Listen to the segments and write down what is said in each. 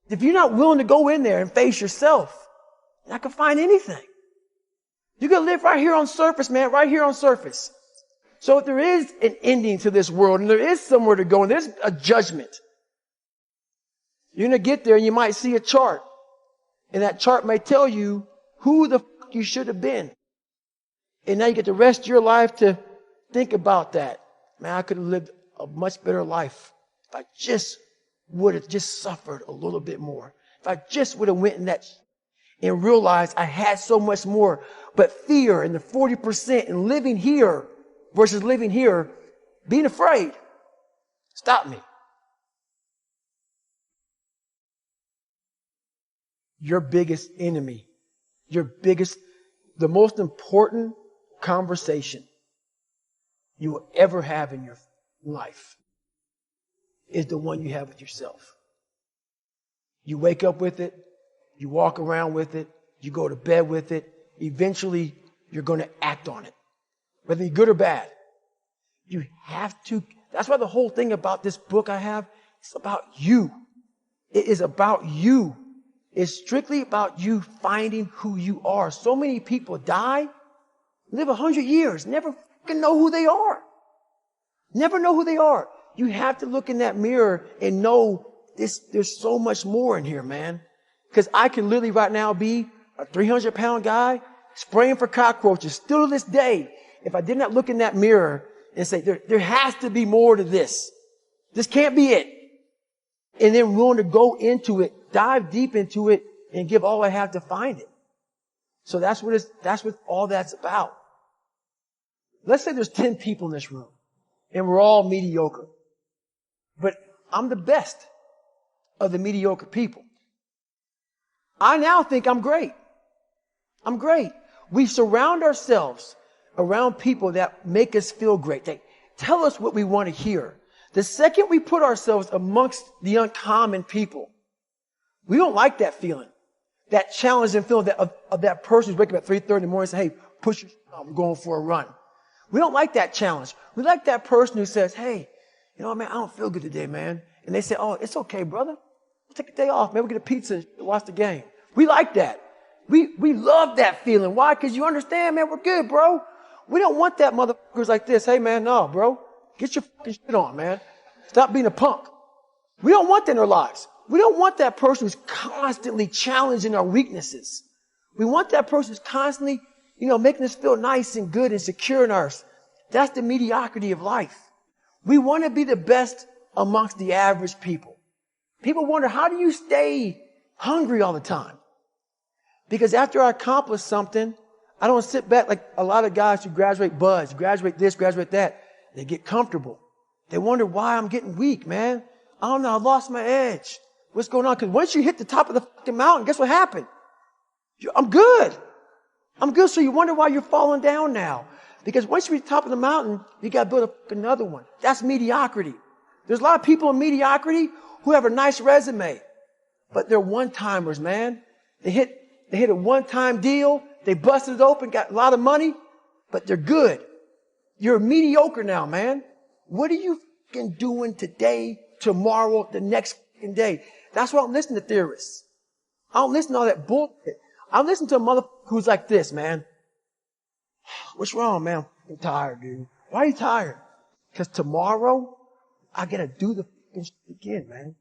If you're not willing to go in there and face yourself, you're not going to find anything. You're going to live right here on surface, man, right here on surface. So if there is an ending to this world and there is somewhere to go and there's a judgment, you're going to get there and you might see a chart. And that chart may tell you who the fuck you should have been. And now you get the rest of your life to think about that. Man, I could have lived a much better life if I just would have just suffered a little bit more. If I just would have went in that and realized I had so much more. But fear and the 40% and living here versus living here, being afraid, stop me. Your biggest enemy, the most important conversation you will ever have in your life is the one you have with yourself. You wake up with it, you walk around with it, you go to bed with it. Eventually, you're going to act on it, whether you're good or bad. You have to. That's why the whole thing about this book I have, it's about you. It is about you. It's strictly about you finding who you are. So many people die, live 100 years, never fucking know who they are. Never know who they are. You have to look in that mirror and know this. There's so much more in here, man. Because I can literally right now be a 300-pound guy spraying for cockroaches still to this day. If I did not look in that mirror and say, there has to be more to this. This can't be it. And then willing to go into it, dive deep into it, and give all I have to find it. So that's what all that's about. Let's say there's 10 people in this room, and we're all mediocre. But I'm the best of the mediocre people. I now think I'm great. I'm great. We surround ourselves around people that make us feel great. They tell us what we want to hear. The second we put ourselves amongst the uncommon people, we don't like that feeling, that challenging feeling of that person who's waking up at 3:30 in the morning and say, hey, push your, I'm going for a run. We don't like that challenge. We like that person who says, hey, you know, man, I don't feel good today, man. And they say, oh, it's okay, brother. We'll take a day off. Maybe we'll get a pizza and watch the game. We like that. We love that feeling. Why? Because you understand, man, we're good, bro. We don't want that motherfuckers like this. Hey, man, no, bro. Get your fucking shit on, man. Stop being a punk. We don't want that in our lives. We don't want that person who's constantly challenging our weaknesses. We want that person who's constantly, making us feel nice and good and secure in ours. That's the mediocrity of life. We want to be the best amongst the average people. People wonder, how do you stay hungry all the time? Because after I accomplish something, I don't sit back like a lot of guys who graduate buds, graduate this, graduate that. They get comfortable. They wonder why I'm getting weak, man. I don't know. I lost my edge. What's going on? Because once you hit the top of the fucking mountain, guess what happened? I'm good. I'm good. So you wonder why you're falling down now. Because once you reach the top of the mountain, you got to build another one. That's mediocrity. There's a lot of people in mediocrity who have a nice resume, but they're one-timers, man. They hit a one-time deal. They busted it open, got a lot of money, but they're good. You're mediocre now, man. What are you fucking doing today, tomorrow, the next fucking day? That's why I don't listen to theorists. I don't listen to all that bullshit. I listen to a motherfucker who's like this, man. What's wrong, man? I'm tired, dude. Why are you tired? Because tomorrow, I gotta do the fucking shit again, man.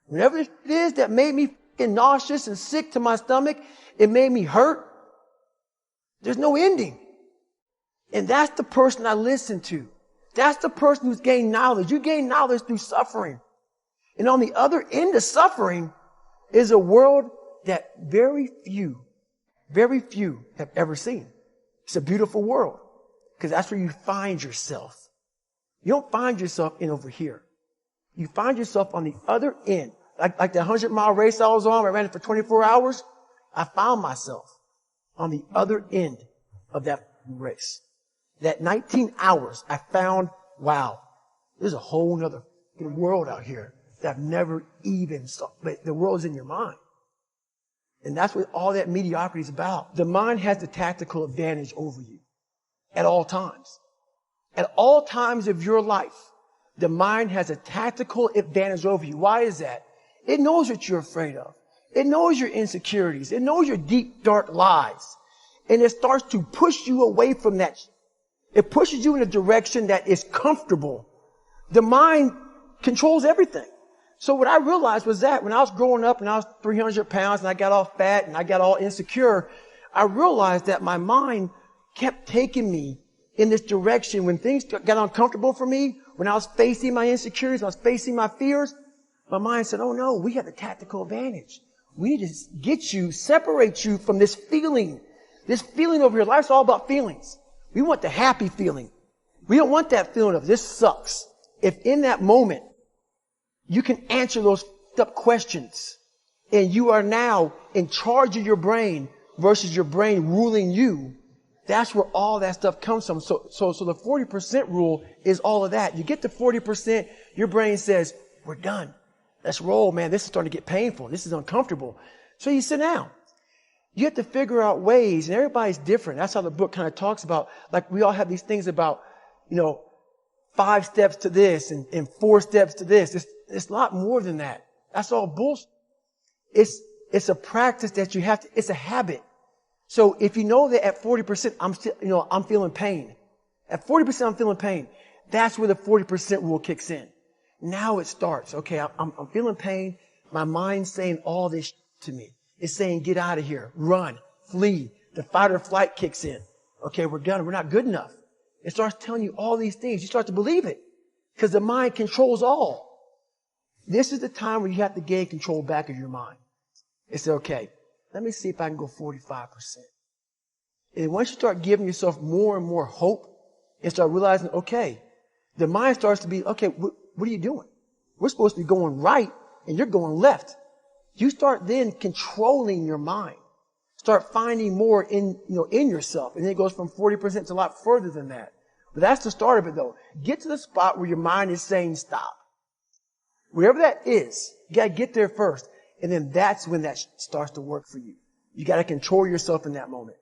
Whatever it is that made me fucking nauseous and sick to my stomach, it made me hurt. There's no ending. And that's the person I listen to. That's the person who's gained knowledge. You gain knowledge through suffering. And on the other end of suffering is a world that very few have ever seen. It's a beautiful world because that's where you find yourself. You don't find yourself in over here. You find yourself on the other end. Like the 100-mile race I was on, I ran it for 24 hours. I found myself on the other end of that race. That 19 hours, I found, wow, there's a whole nother world out here that I've never even saw. But the world's in your mind. And that's what all that mediocrity is about. The mind has the tactical advantage over you at all times. At all times of your life, the mind has a tactical advantage over you. Why is that? It knows what you're afraid of. It knows your insecurities. It knows your deep, dark lies. And it starts to push you away from that. It pushes you in a direction that is comfortable. The mind controls everything. So what I realized was that when I was growing up and I was 300 pounds and I got all fat and I got all insecure, I realized that my mind kept taking me in this direction. When things got uncomfortable for me, when I was facing my insecurities, when I was facing my fears, my mind said, oh no, we have a tactical advantage. We need to get you, separate you from this feeling. This feeling over here. Life's all about feelings. We want the happy feeling. We don't want that feeling of this sucks. If in that moment, you can answer those questions and you are now in charge of your brain versus your brain ruling you, that's where all that stuff comes from. So the 40% rule is all of that. You get to 40%, your brain says, we're done. Let's roll, man. This is starting to get painful. This is uncomfortable. So you sit down. You have to figure out ways, and everybody's different. That's how the book kind of talks about, like we all have these things about, 5 steps to this and 4 steps to this. It's a lot more than that. That's all bullshit. It's a practice that you have to, it's a habit. So if you know that at 40%, I'm feeling pain. At 40%, I'm feeling pain. That's where the 40% rule kicks in. Now it starts. Okay, I'm feeling pain. My mind's saying all this to me. It's saying, get out of here, run, flee. The fight or flight kicks in. Okay, we're done. We're not good enough. It starts telling you all these things. You start to believe it because the mind controls all. This is the time where you have to gain control back of your mind. It's okay. Let me see if I can go 45%. And once you start giving yourself more and more hope and start realizing, okay, the mind starts to be, okay, what are you doing? We're supposed to be going right and you're going left. You start then controlling your mind. Start finding more in yourself. And then it goes from 40% to a lot further than that. But that's the start of it though. Get to the spot where your mind is saying stop. Wherever that is, you gotta get there first. And then that's when that starts to work for you. You gotta control yourself in that moment.